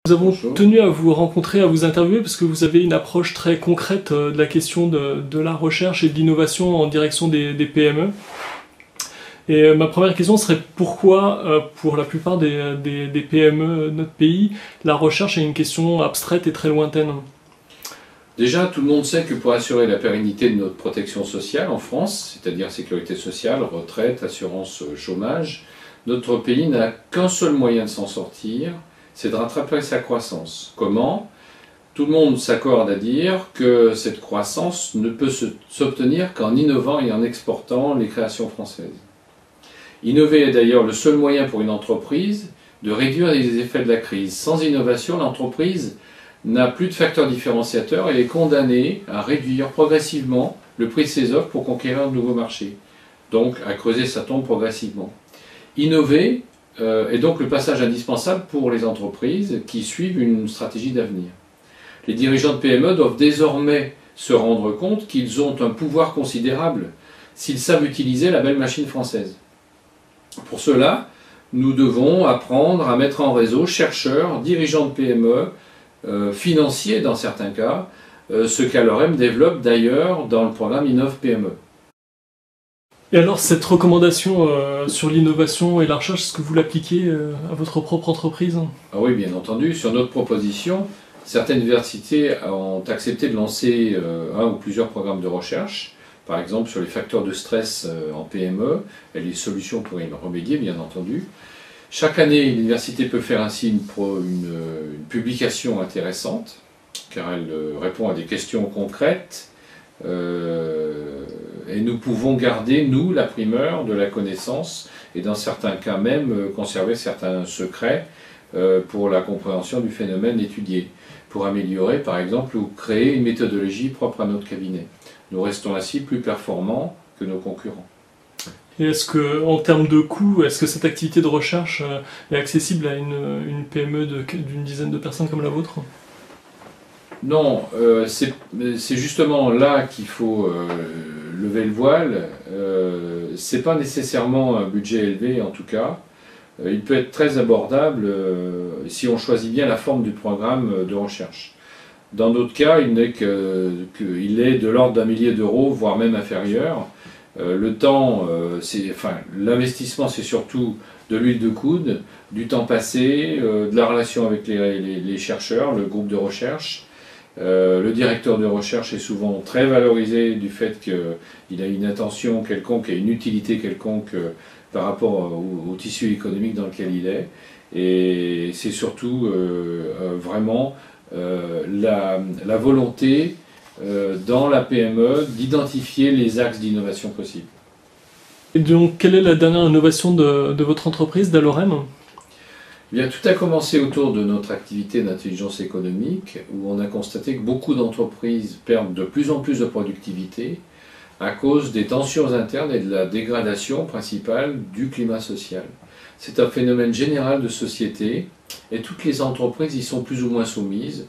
Nous avons Bonjour. tenu à vous rencontrer, à vous interviewer, parce que vous avez une approche très concrète de la question de la recherche et de l'innovation en direction des PME. Et ma première question serait pourquoi, pour la plupart des PME de notre pays, la recherche est une question abstraite et très lointaine? Déjà, tout le monde sait que pour assurer la pérennité de notre protection sociale en France, c'est-à-dire sécurité sociale, retraite, assurance chômage, notre pays n'a qu'un seul moyen de s'en sortir, c'est de rattraper sa croissance. Comment? Tout le monde s'accorde à dire que cette croissance ne peut s'obtenir qu'en innovant et en exportant les créations françaises. Innover est d'ailleurs le seul moyen pour une entreprise de réduire les effets de la crise. Sans innovation, l'entreprise n'a plus de facteur différenciateur et est condamnée à réduire progressivement le prix de ses offres pour conquérir de nouveaux marchés, donc à creuser sa tombe progressivement. Innover est donc le passage indispensable pour les entreprises qui suivent une stratégie d'avenir. Les dirigeants de PME doivent désormais se rendre compte qu'ils ont un pouvoir considérable s'ils savent utiliser la belle machine française. Pour cela, nous devons apprendre à mettre en réseau chercheurs, dirigeants de PME, financiers dans certains cas, ce qu'ALOREM développe d'ailleurs dans le programme Innov PME. Et alors cette recommandation sur l'innovation et la recherche, est-ce que vous l'appliquez à votre propre entreprise? Ah oui, bien entendu. Sur notre proposition, certaines universités ont accepté de lancer un ou plusieurs programmes de recherche, par exemple sur les facteurs de stress en PME et les solutions pour y remédier, bien entendu. Chaque année, l'université peut faire ainsi une publication intéressante, car elle répond à des questions concrètes, et nous pouvons garder, nous, la primeur de la connaissance, et dans certains cas même, conserver certains secrets pour la compréhension du phénomène étudié, pour améliorer, par exemple, ou créer une méthodologie propre à notre cabinet. Nous restons ainsi plus performants que nos concurrents. Et est-ce que, en termes de coûts, est-ce que cette activité de recherche est accessible à une PME d'une dizaine de personnes comme la vôtre? Non, c'est justement là qu'il faut lever le voile. C'est pas nécessairement un budget élevé en tout cas. Il peut être très abordable si on choisit bien la forme du programme de recherche. Dans d'autres cas, il est de l'ordre d'un millier d'euros, voire même inférieur. Le temps, l'investissement, c'est surtout de l'huile de coude, du temps passé, de la relation avec les chercheurs, le groupe de recherche. Le directeur de recherche est souvent très valorisé du fait qu'il a une attention quelconque et une utilité quelconque par rapport au tissu économique dans lequel il est. Et c'est surtout vraiment la volonté dans la PME d'identifier les axes d'innovation possibles. Et donc, quelle est la dernière innovation de votre entreprise, d'ALOREM? Eh bien, tout a commencé autour de notre activité d'intelligence économique, où on a constaté que beaucoup d'entreprises perdent de plus en plus de productivité à cause des tensions internes et de la dégradation principale du climat social. C'est un phénomène général de société et toutes les entreprises y sont plus ou moins soumises,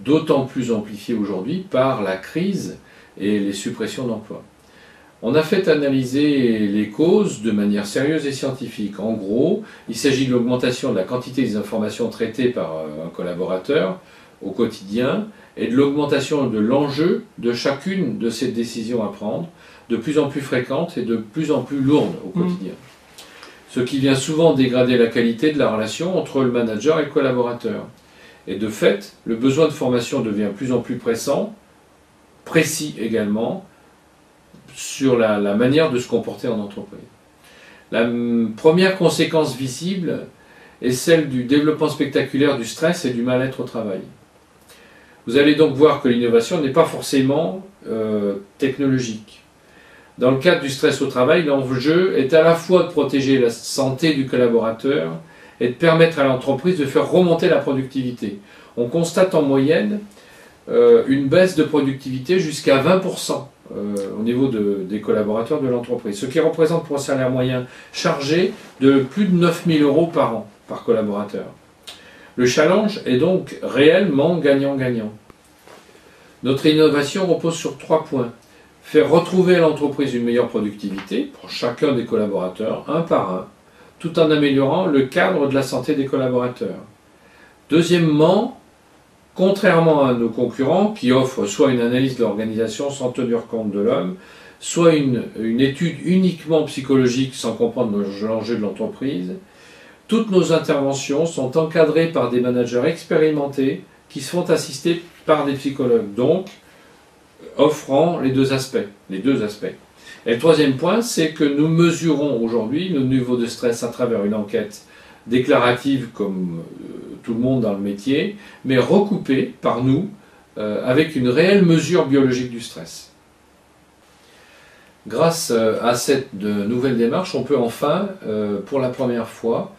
d'autant plus amplifiées aujourd'hui par la crise et les suppressions d'emplois. On a fait analyser les causes de manière sérieuse et scientifique. En gros, il s'agit de l'augmentation de la quantité des informations traitées par un collaborateur au quotidien et de l'augmentation de l'enjeu de chacune de ces décisions à prendre, de plus en plus fréquentes et de plus en plus lourdes au quotidien. Ce qui vient souvent dégrader la qualité de la relation entre le manager et le collaborateur. Et de fait, le besoin de formation devient de plus en plus pressant, précis également, sur la manière de se comporter en entreprise. La première conséquence visible est celle du développement spectaculaire du stress et du mal-être au travail. Vous allez donc voir que l'innovation n'est pas forcément technologique. Dans le cadre du stress au travail, l'enjeu est à la fois de protéger la santé du collaborateur et de permettre à l'entreprise de faire remonter la productivité. On constate en moyenne une baisse de productivité jusqu'à 20% au niveau des collaborateurs de l'entreprise, ce qui représente pour un salaire moyen chargé de plus de 9 000 € par an, par collaborateur. Le challenge est donc réellement gagnant-gagnant. Notre innovation repose sur 3 points. Faire retrouver à l'entreprise une meilleure productivité pour chacun des collaborateurs, un par un, tout en améliorant le cadre de la santé des collaborateurs. Deuxièmement, contrairement à nos concurrents qui offrent soit une analyse de l'organisation sans tenir compte de l'homme, soit une étude uniquement psychologique sans comprendre l'enjeu de l'entreprise, toutes nos interventions sont encadrées par des managers expérimentés qui se font assister par des psychologues, donc offrant les deux aspects. Et le troisième point, c'est que nous mesurons aujourd'hui nos niveaux de stress à travers une enquête déclarative comme tout le monde dans le métier, mais recoupée par nous avec une réelle mesure biologique du stress. Grâce à cette nouvelle démarche, on peut enfin, pour la première fois,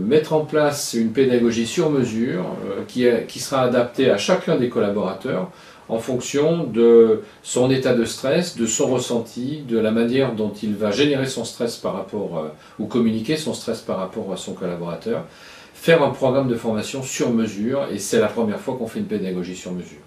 mettre en place une pédagogie sur mesure qui sera adaptée à chacun des collaborateurs en fonction de son état de stress, de son ressenti, de la manière dont il va générer son stress par rapport ou communiquer son stress par rapport à son collaborateur, faire un programme de formation sur mesure, et c'est la première fois qu'on fait une pédagogie sur mesure.